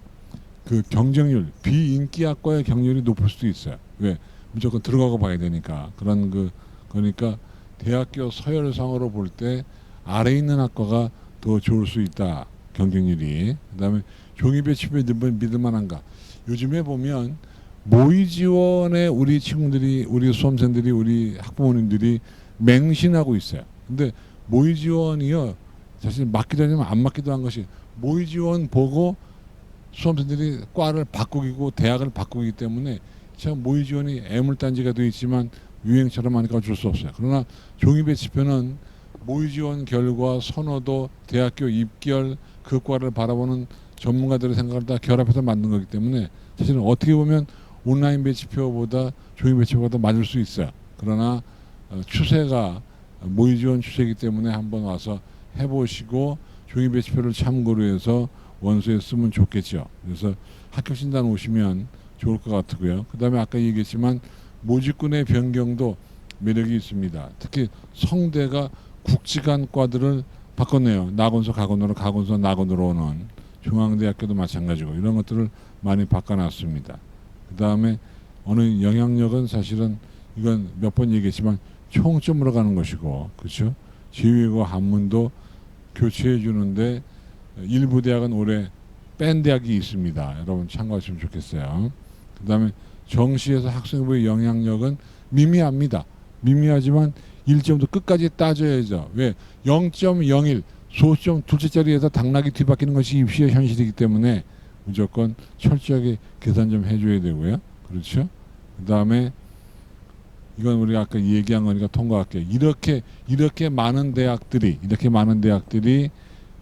A: 그 경쟁률, 비인기학과의 경쟁률이 높을 수도 있어요. 왜? 무조건 들어가고 봐야 되니까. 그러니까 대학교 서열상으로 볼 때 아래에 있는 학과가 더 좋을 수 있다. 경쟁률이. 그 다음에 종이배치표 믿을 만한가. 요즘에 보면 모의 지원에 우리 친구들이, 우리 수험생들이, 우리 학부모님들이 맹신하고 있어요. 근데 모의 지원이요, 사실 맞기도 하지만 안 맞기도 한 것이 모의 지원 보고 수험생들이 과를 바꾸고 대학을 바꾸기 때문에 참 모의 지원이 애물단지가 되어 있지만 유행처럼 하니까 어쩔 수 없어요. 그러나 종이배치표는 모의 지원 결과, 선호도, 대학교 입결, 그 과를 바라보는 전문가들의 생각을 다 결합해서 만든 거기 때문에 사실은 어떻게 보면 온라인 배치표보다 종이 배치표가 더 맞을 수 있어요. 그러나 추세가 모의 지원 추세이기 때문에 한번 와서 해보시고 종이 배치표를 참고로 해서 원서에 쓰면 좋겠죠. 그래서 합격 진단 오시면 좋을 것 같고요. 그 다음에 아까 얘기했지만 모집군의 변경도 매력이 있습니다. 특히 성대가 국지간 과들을 바꿨네요. 낙원서 가건으로, 가건서 낙원으로 오는 중앙대학교도 마찬가지고 이런 것들을 많이 바꿔놨습니다. 그 다음에 어느 영향력은 사실은 이건 몇 번 얘기했지만 총점으로 가는 것이고, 그렇죠? 지휘고 한문도 교체해 주는데 일부 대학은 올해 뺀 대학이 있습니다. 여러분 참고하시면 좋겠어요. 그 다음에 정시에서 학생부의 영향력은 미미합니다. 미미하지만 1점도 끝까지 따져야죠. 왜? 0.01 소수점 둘째 자리에서 당락이 뒤바뀌는 것이 입시의 현실이기 때문에 무조건 철저하게 계산 좀 해줘야 되고요. 그렇죠? 그 다음에 이건 우리가 아까 얘기한 거니까 통과할게요. 이렇게 많은 대학들이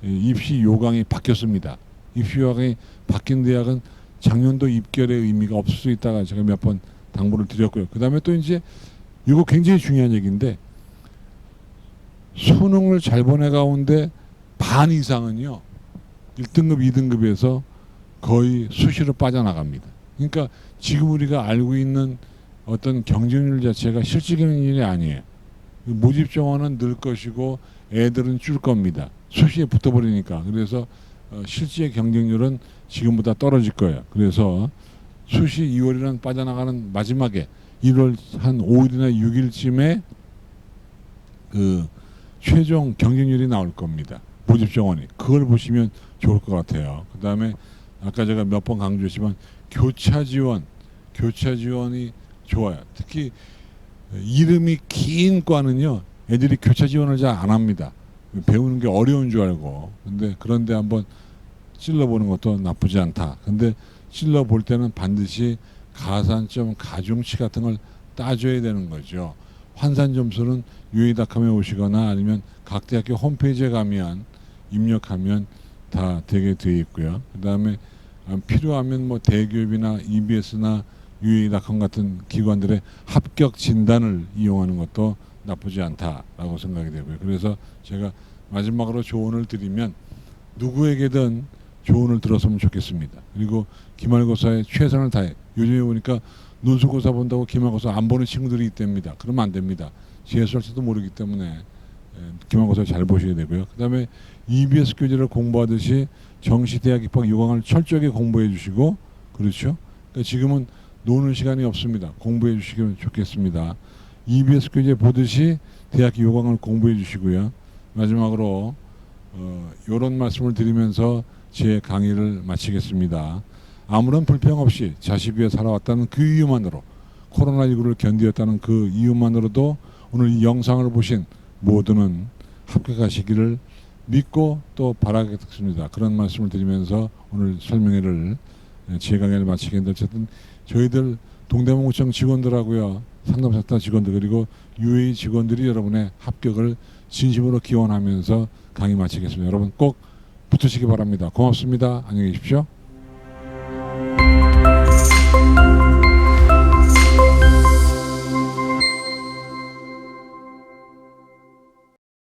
A: 입시 요강이 바뀌었습니다. 입시 요강이 바뀐 대학은 작년도 입결의 의미가 없을 수 있다가 제가 몇 번 당부를 드렸고요. 그 다음에 또 이제 이거 굉장히 중요한 얘기인데 수능을 잘 보내 가운데 반 이상은요 1등급, 2등급에서 거의 수시로 빠져나갑니다. 그러니까 지금 우리가 알고 있는 어떤 경쟁률 자체가 실질 경쟁률이 아니에요. 모집 정원은 늘 것이고 애들은 줄 겁니다. 수시에 붙어버리니까. 그래서 실제 경쟁률은 지금보다 떨어질 거예요. 그래서 수시 2월이랑 빠져나가는 마지막에 1월 한 5일이나 6일쯤에 그 최종 경쟁률이 나올 겁니다. 모집 정원이. 그걸 보시면 좋을 것 같아요. 그 다음에 아까 제가 몇 번 강조했지만 교차 지원이 좋아요. 특히 이름이 긴 과는요 애들이 교차 지원을 잘 안 합니다. 배우는 게 어려운 줄 알고. 근데 그런데 한번 찔러보는 것도 나쁘지 않다. 근데 찔러볼 때는 반드시 가산점, 가중치 같은 걸 따져야 되는 거죠. 환산 점수는 UA닷컴에 오시거나 아니면 각 대학교 홈페이지에 가면 입력하면 다 되게 되어 있고요. 그 다음에 필요하면 뭐 대기업이나 EBS나 UA닷컴 같은 기관들의 합격 진단을 이용하는 것도 나쁘지 않다라고 생각이 되고요. 그래서 제가 마지막으로 조언을 드리면 누구에게든 조언을 들었으면 좋겠습니다. 그리고 기말고사에 최선을 다해. 요즘에 보니까 논술고사 본다고 기말고사 안 보는 친구들이 있답니다. 그러면 안 됩니다. 재수할지도 모르기 때문에 기말고사 잘 보셔야 되고요. 그다음에 EBS 교재를 공부하듯이 정시대학 입학 6강을 철저하게 공부해 주시고, 그렇죠? 그러니까 지금은 노는 시간이 없습니다. 공부해 주시면 좋겠습니다. EBS 교재 보듯이 대학 6강을 공부해 주시고요. 마지막으로 이런 말씀을 드리면서 제 강의를 마치겠습니다. 아무런 불평 없이 자식 위해 살아왔다는 그 이유만으로, 코로나19를 견디었다는 그 이유만으로도 오늘 이 영상을 보신 모두는 합격하시기를 믿고 또 바라겠습니다. 그런 말씀을 드리면서 오늘 설명회를, 제 강의를 마치겠는데, 어쨌든 저희들 동대문구청 직원들하고요, 상담센터 직원들, 그리고 UA 직원들이 여러분의 합격을 진심으로 기원하면서 강의 마치겠습니다. 여러분 꼭 붙으시기 바랍니다. 고맙습니다. 안녕히 계십시오.